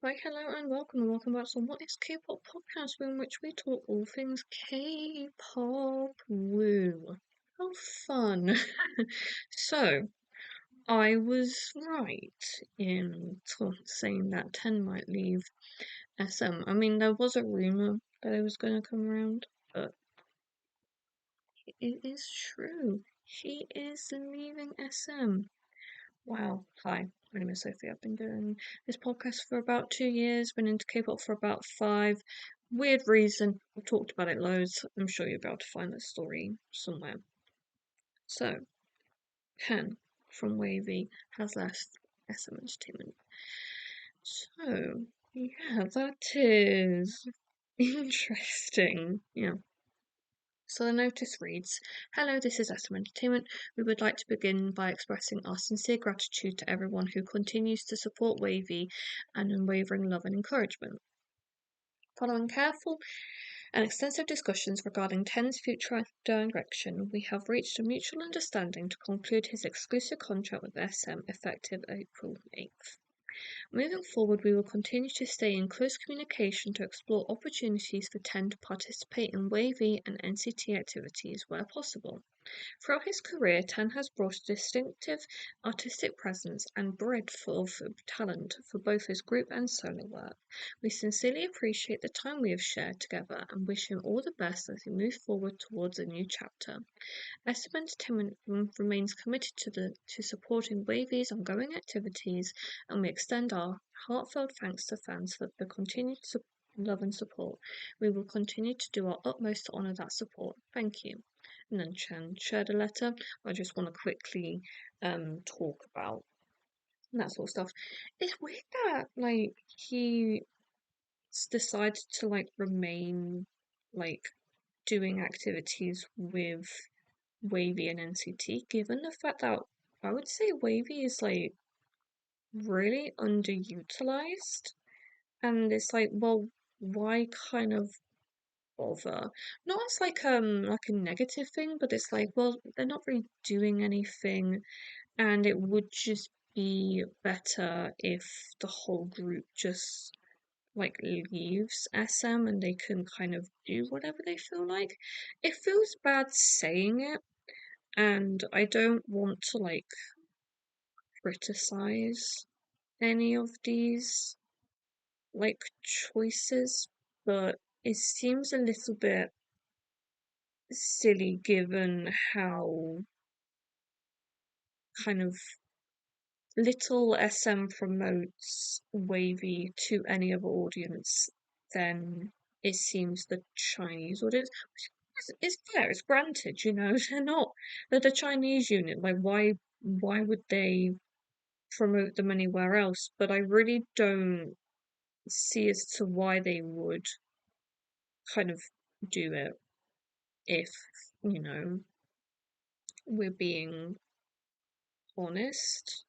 Right, hello and welcome back to What is K-pop podcast, in which we talk all things K-pop. Woo! How fun! So, I was right in saying that 10 might leave SM. I mean, there was a rumor that it was going to come around, but it is true. She is leaving SM. Wow. Hi, my name is Sophie. I've been doing this podcast for about 2 years, been into K-pop for about 5. Weird reason. I've talked about it loads. I'm sure you'll be able to find the story somewhere. So, Ken from WayV has left SM Entertainment. So, yeah, that is interesting. Yeah. So the notice reads, Hello, this is SM Entertainment. We would like to begin by expressing our sincere gratitude to everyone who continues to support WayV and unwavering love and encouragement. Following careful and extensive discussions regarding Ten's future direction, we have reached a mutual understanding to conclude his exclusive contract with SM effective April 8th. Moving forward, we will continue to stay in close communication to explore opportunities for Ten to participate in WayV and NCT activities where possible. Throughout his career, Ten has brought a distinctive artistic presence and breadth of talent for both his group and solo work. We sincerely appreciate the time we have shared together and wish him all the best as he moves forward towards a new chapter. SM Entertainment remains committed to supporting WayV's ongoing activities, and we extend our heartfelt thanks to fans for the continued love and support. We will continue to do our utmost to honour that support. Thank you. And then Chen shared a letter. I just want to quickly talk about that sort of stuff. It's weird that he decided to remain doing activities with WayV and NCT, given the fact that I would say WayV is really underutilized, and it's well, why kind of bother? Not as like a negative thing, but it's well, they're not really doing anything, and it would just be better if the whole group just leaves SM and they can kind of do whatever they feel like. It feels bad saying it, and I don't want to criticize any of these choices, but it seems a little bit silly given how kind of little SM promotes WayV to any other audience than it seems the Chinese audience. It's fair, it's granted, they're the Chinese unit. Why would they promote them anywhere else? But I really don't see as to why they would kind of do it if, you know, we're being honest.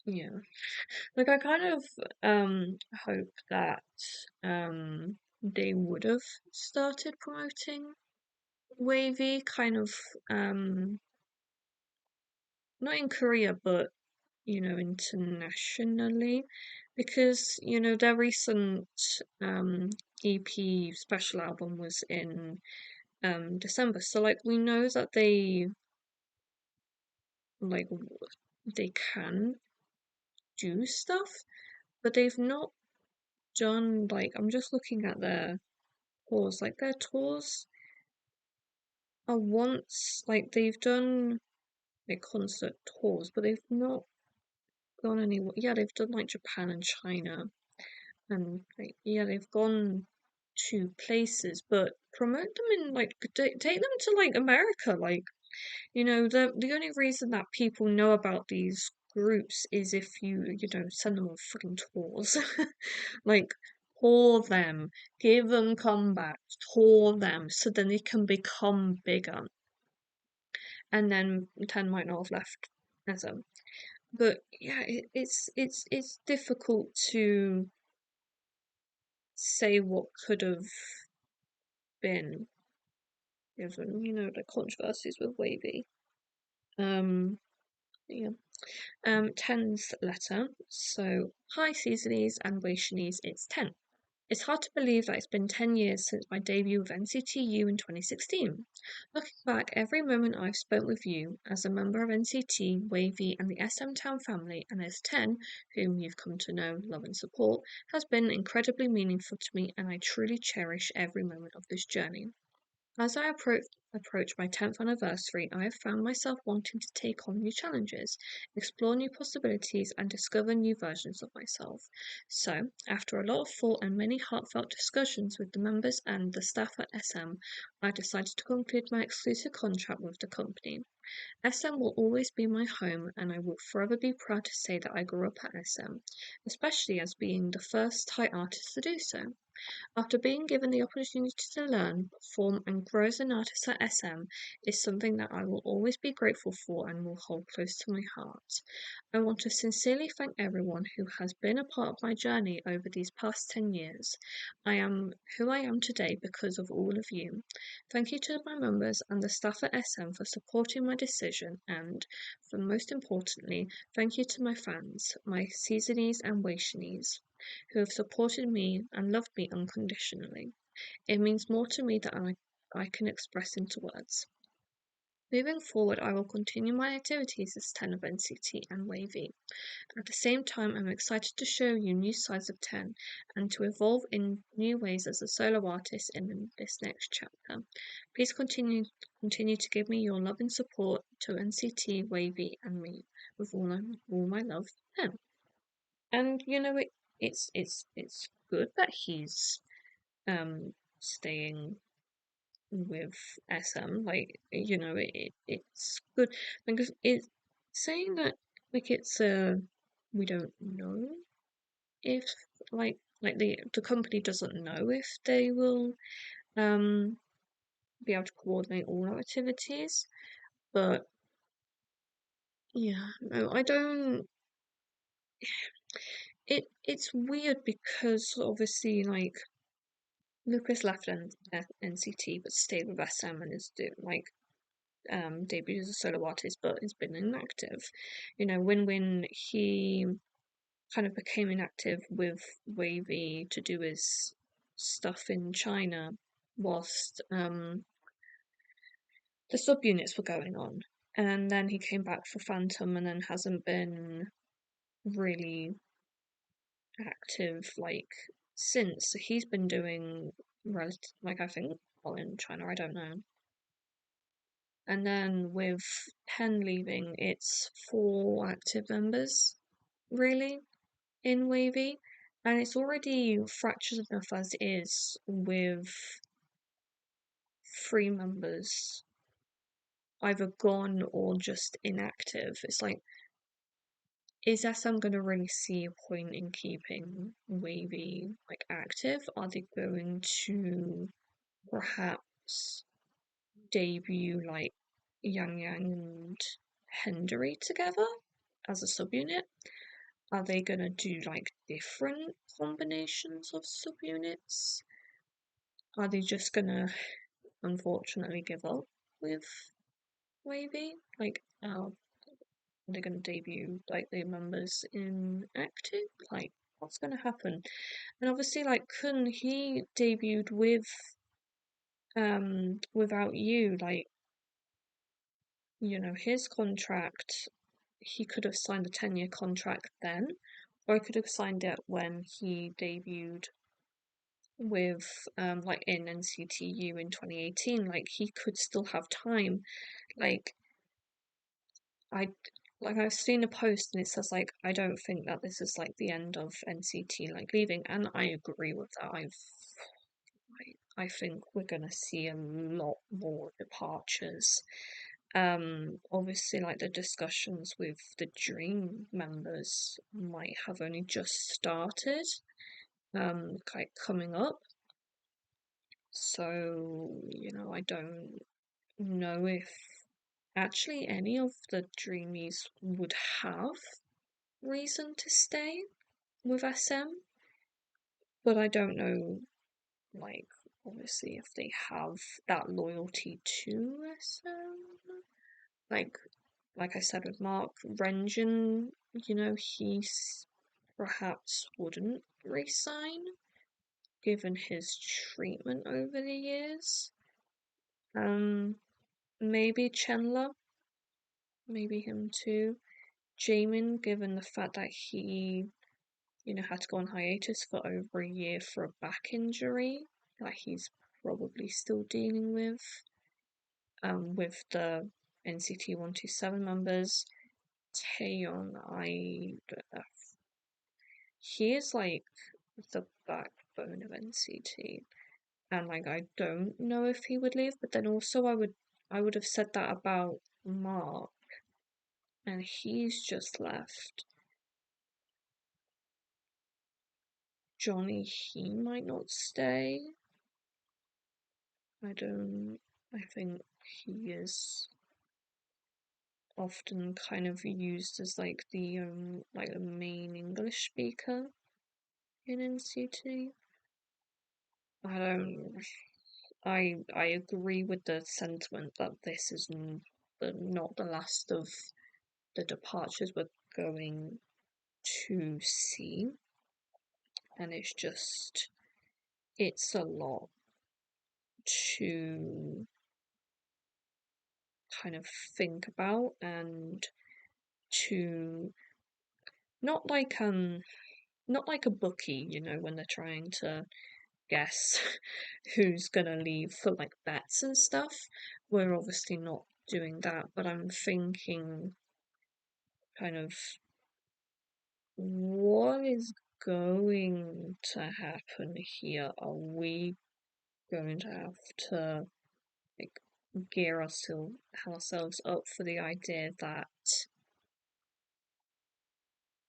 Yeah. I kind of hope that they would have started promoting WayV kind of not in Korea but internationally, because their recent EP special album was in December, so we know that like they can do stuff, but they've not done I'm just looking at their tours. Their tours are once they've done concert tours, but they've not gone anywhere. Yeah, they've done Japan and China, and yeah, they've gone to places, but promote them in take them to America. The only reason that people know about these groups is if you send them on freaking tours. like Tour them, give them comebacks, tour them so then they can become bigger. And then Ten might not have left as a, but yeah, it's difficult to say what could have been given the controversies with WayV. Um Yeah. 10's letter. So, hi Seasonies and Waitionies, it's 10. It's hard to believe that it's been 10 years since my debut with NCT U in 2016. Looking back, every moment I've spent with you as a member of NCT, WayV, and the SM Town family, and as 10, whom you've come to know, love, and support, has been incredibly meaningful to me, and I truly cherish every moment of this journey. As I approach my 10th anniversary, I have found myself wanting to take on new challenges, explore new possibilities, and discover new versions of myself. So, after a lot of thought and many heartfelt discussions with the members and the staff at SM, I decided to conclude my exclusive contract with the company. SM will always be my home, and I will forever be proud to say that I grew up at SM, especially as being the first Thai artist to do so. After being given the opportunity to learn, perform, and grow as an artist at SM is something that I will always be grateful for and will hold close to my heart. I want to sincerely thank everyone who has been a part of my journey over these past 10 years. I am who I am today because of all of you. Thank you to my members and the staff at SM for supporting my decision, and, for most importantly, thank you to my fans, my seasonies and wationies, who have supported me and loved me unconditionally. It means more to me than I can express into words. Moving forward, I will continue my activities as 10 of NCT and WayV. At the same time, I'm excited to show you new sides of 10 and to evolve in new ways as a solo artist in this next chapter. Please continue to give me your love and support to NCT, WayV, and me with all my love, 10. And it's good that he's staying with SM. Like, it's good because it's saying that, like, it's we don't know if, like the company doesn't know if they will um be able to coordinate all our activities. But yeah, no, I don't. It's weird because obviously, like, Lucas left NCT but stayed with SM and is doing, like, debuted as a solo artist but has been inactive. When he kind of became inactive with WayV to do his stuff in China whilst the subunits were going on. And then he came back for Phantom and then hasn't been really active, like, since. He's been doing like, I think, well, in China, I don't know. And then with 10 leaving, it's 4 active members, really, in WayV. And it's already fractured enough as is with 3 members either gone or just inactive. It's like, is SM going to really see a point in keeping WayV, like, active? Are they going to perhaps debut, like, Yang Yang and Hendery together as a subunit? Are they gonna do, like, different combinations of subunits? Are they just gonna unfortunately give up with WayV? Like, are they gonna debut, like, the members in active? Like, what's gonna happen? And obviously, like, Kun, he debuted with Without You, like, his contract, he could have signed a 10-year contract then, or he could have signed it when he debuted with like in NCTU in 2018. Like, he could still have time. Like, I I've seen a post and it says, like, I don't think that this is, like, the end of NCT, like, leaving, and I agree with that. I think we're gonna see a lot more departures. Obviously, like, the discussions with the Dream members might have only just started, like, coming up. So, I don't know if actually any of the Dreamies would have reason to stay with SM, but I don't know, like, obviously, if they have that loyalty to SM. Like, like I said with Mark, Renjin, he perhaps wouldn't resign given his treatment over the years. Maybe Chandler, maybe him too. Jamin, given the fact that he, had to go on hiatus for over a year for a back injury that he's probably still dealing with the NCT 127 members. Taeyong, he is like the backbone of NCT, and like I don't know if he would leave, but then also I would have said that about Mark, and he's just left. Johnny, he might not stay. I think he is often kind of used as like the main English speaker in NCT. I don't. I agree with the sentiment that this is not the last of the departures we're going to see, and it's a lot to kind of think about, and to not like a bookie, when they're trying to guess who's gonna leave for like bets and stuff. We're obviously not doing that, but I'm thinking kind of what is going to happen here. Are we going to have to like gear ourselves up for the idea that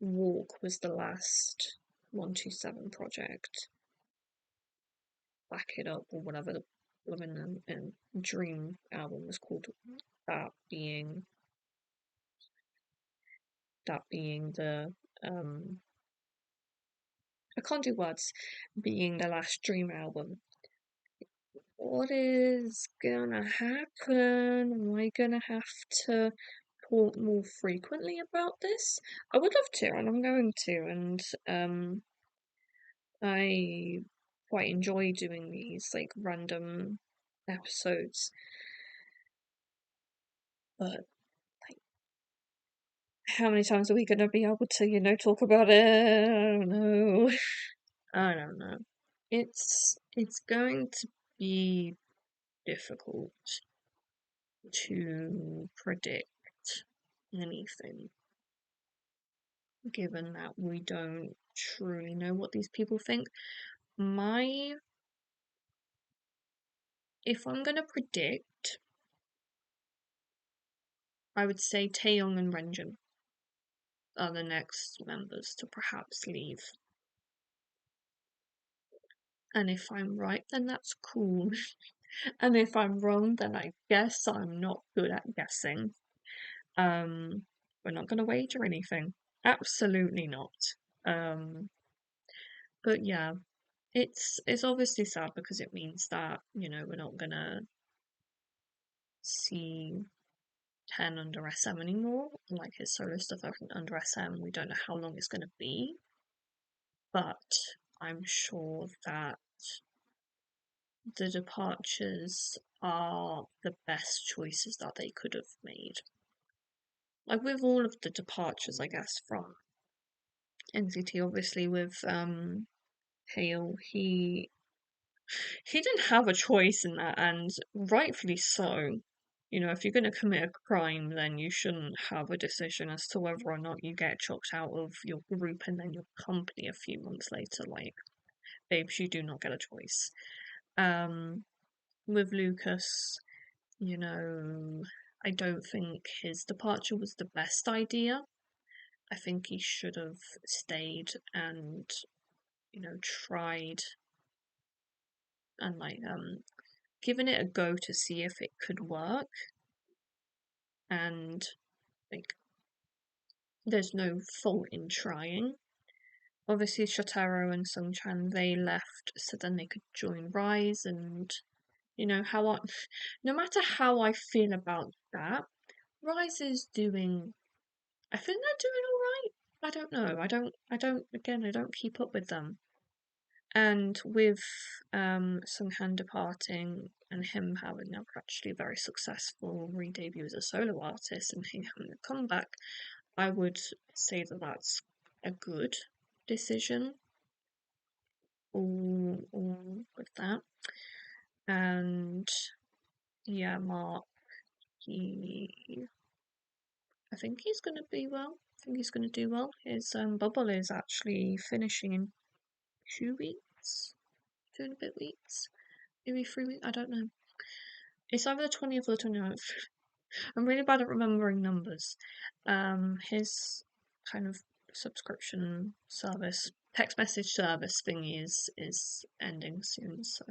Walk was the last 127 project, back it up, or whatever the Living in Dream album was called, that being the I can't do words, being the last Dream album. What is gonna happen? Am I gonna have to talk more frequently about this? I would love to, and I'm going to, and I quite enjoy doing these like random episodes. But like, how many times are we gonna be able to, talk about it? I don't know. I don't know. It's going to be difficult to predict anything, given that we don't truly know what these people think. If I'm gonna predict, I would say Taeyong and Renjun are the next members to perhaps leave. And if I'm right, then that's cool. And if I'm wrong, then I guess I'm not good at guessing. We're not gonna wager anything. Absolutely not. But yeah, it's obviously sad because it means that, we're not gonna see 10 under SM anymore, like his solo stuff under SM. We don't know how long it's gonna be, but I'm sure that the departures are the best choices that they could have made. Like with all of the departures, I guess, from NCT, obviously with Hale, he didn't have a choice in that, and rightfully so. If you're going to commit a crime, then you shouldn't have a decision as to whether or not you get chucked out of your group and then your company a few months later. Like, babes, you do not get a choice. With Lucas, I don't think his departure was the best idea. I think he should have stayed and, tried and given it a go to see if it could work. And like, there's no fault in trying. Obviously, Shotaro and Sungchan, they left so then they could join Rise, and no matter how I feel about that, Rise is doing. I think they're doing all right. I don't know. Again, I don't keep up with them. And with Sunghan departing and him having now actually a very successful re-debut as a solo artist and him having a comeback, I would say that that's a good decision. All with that. And yeah, Mark, I think he's going to be well. I think he's going to do well. His bubble is actually finishing in 2 weeks, 2.5 weeks, maybe 3 weeks. I don't know. It's either the 20th or the 29th. I'm really bad at remembering numbers. His kind of subscription service, text message service thingy is ending soon, so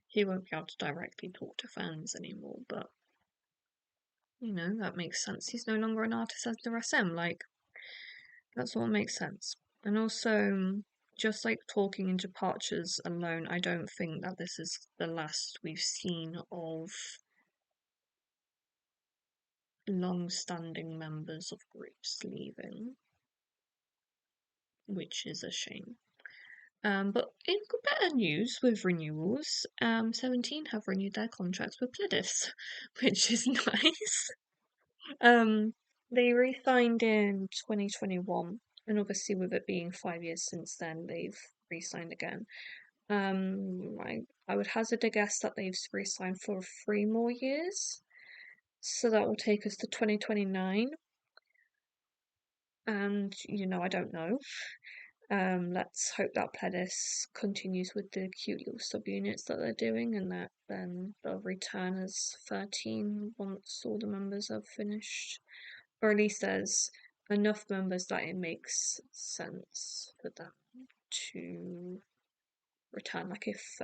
he won't be able to directly talk to fans anymore. But that makes sense. He's no longer an artist as the SM. Like, that's what makes sense. And also, just like talking in departures alone, I don't think that this is the last we've seen of long-standing members of groups leaving, which is a shame. But in better news with renewals, 17 have renewed their contracts with Pledis, which is nice. They re-signed in 2021, and obviously with it being 5 years since then, they've re-signed again. I would hazard a guess that they've re-signed for 3 more years, so that will take us to 2029. And I don't know. Let's hope that Pledis continues with the cute little subunits that they're doing, and that then they'll return as 13 once all the members have finished, or at least there's enough members that it makes sense for them to return. Like if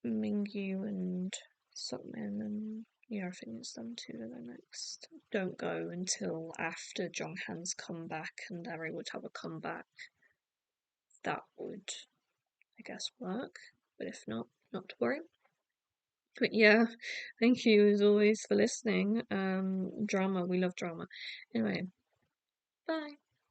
Mingyu and Sukmin and I think it's them two that are next, don't go until after Jonghan's come back and they're able to have a comeback. That would, I guess, work. But if not, not to worry. But yeah, thank you as always for listening. Drama, we love drama. Anyway, bye.